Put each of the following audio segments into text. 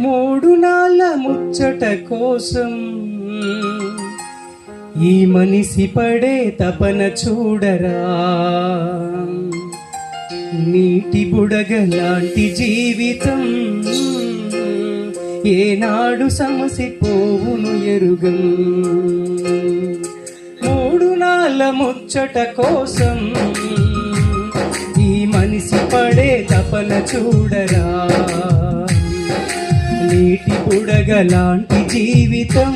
మూడు నాళ్ళ ముచ్చట కోసం ఈ మనిషి పడే తపన చూడరా. నీటి బుడగ లాంటి జీవితం ఏనాడు సమసిపోవును ఎరుగం. మూడు నాళ్ళ ముచ్చట కోసం ఈ మనిషి పడే తపన చూడరా. నీటి బుడగ లాంటి జీవితం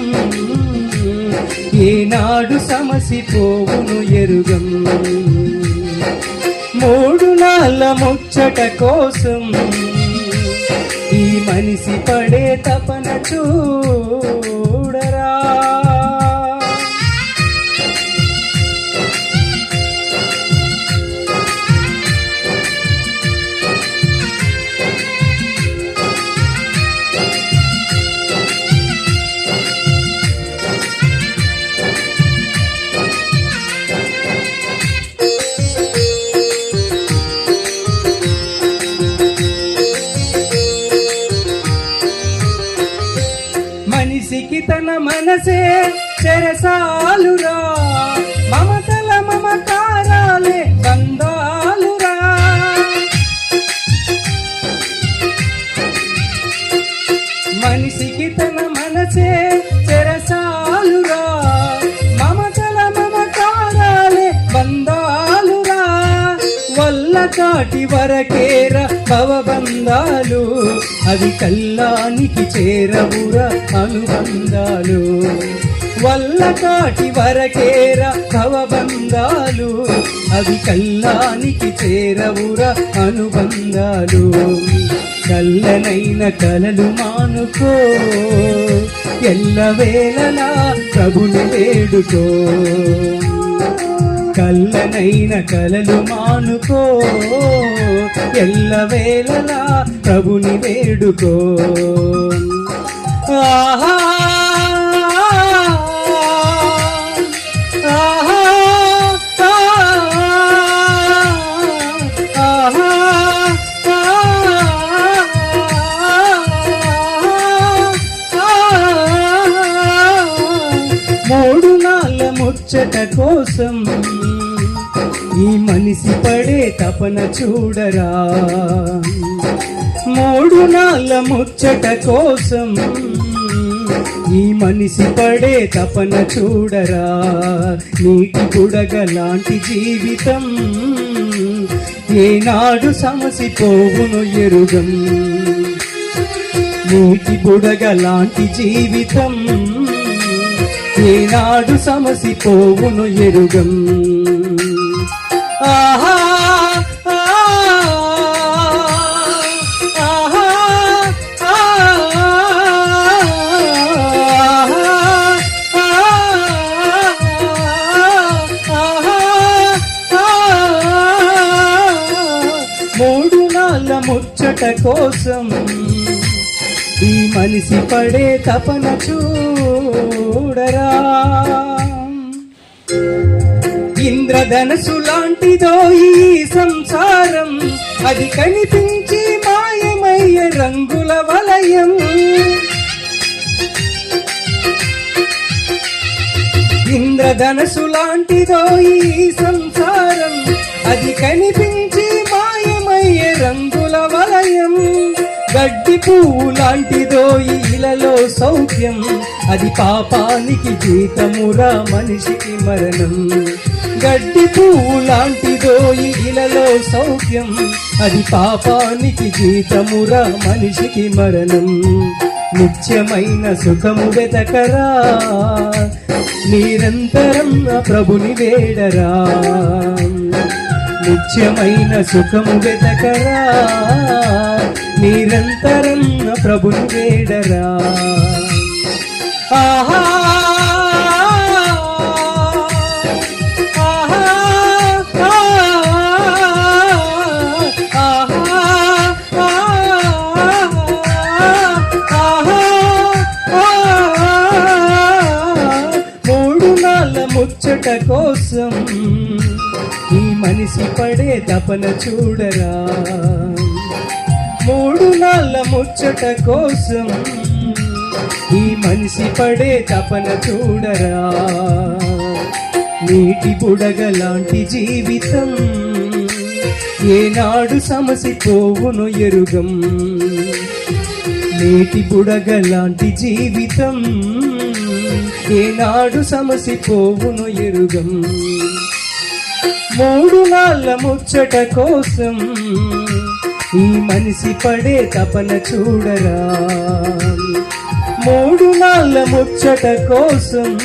ఏనాడు సమసిపోవును ఎరుగం. మూడు నాళ్ళ ముచ్చట కోసం ఈ మనిషి పడే తపన చూడరా. మనిషికి తన మనసే చెరసాలురా, మమతల మమకారాలే బంధాలురా. మనిషికి తన మనసే చెరసాలురా, మమతల మమకారాలే బంధాలురా. వల్ల కాటి వరకేర భవబంధాలు, అవి కల్లానికి చేరవురా అనుబంధాలు. వల్ల కాటి వరకేర భవబంధాలు, అవి కల్లానికి చేరవురా అనుబంధాలు. కల్లనైన కలలు మానుకో, ఎల్లవేళలా ప్రభుని వేడుకో. కల్లనైన కలలు మానుకో, ఎల్లవేళలా ప్రభుని వేడుకో. ఆహా ఆహా ఆహా మూడు నాళ్ళ ముచ్చట కోసం ఈ మనిషి పడే తపన చూడరా. మూడు నాళ్ళ ముచ్చట కోసం ఈ మనిషి పడే తపన చూడరా. నీటి బుడగ లాంటి జీవితం ఏనాడు సమసిపోవును ఎరుగం. నీటి బుడగ లాంటి జీవితం ఏనాడు సమసిపోవును ఎరుగం. ఆహా ఆహా మూడు నాళ్ళ ముచ్చట కోసం ఈ మనిషి పడే తపన చూడరా. ఇంద్రధనసు లాంటిదో ఈ సంసారం, అది కనిపించి మాయమయ్య రంగుల వలయం. ఇంద్రధనసు లాంటిదో ఈ సంసారం, అది కనిపించి మాయమయ్య రంగుల వలయం. గడ్డి పువ్వు లాంటిదో ఇలలో సౌఖ్యం, అది పాపానికి జీతమురా మనిషికి మరణం. గడ్డి పువ్వు లాంటిదో ఇలలో సౌఖ్యం, అది పాపానికి జీతమురా మనిషికి మరణం. నిత్యమైన సుఖము వెతకరా, నిరంతరం ప్రభుని వేడరా. నిత్యమైన సుఖము వెతకరా, నిరంతరం ప్రభుని వేడరా. ఆహా మూడు నాళ్ళ ముచ్చట కోసం ఈ మనిషి పడే తపన చూడరా. మూడు నాళ్ళ ముచ్చట కోసం ఈ మనిషి పడే తపన చూడరా. నీటి బుడగ లాంటి జీవితం ఏనాడు సమసిపోవును ఎరుగం. నీటి బుడగ లాంటి జీవితం ఏనాడు సమసిపోవును ఎరుగం. మూడు నాళ్ళ ముచ్చట కోసం ఈ మనిషి పడే తపన చూడరా. మూడు నాళ్ళ ముచ్చట కోసం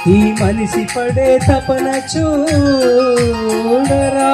ఈ మనిషి పడే తపన చూడరా.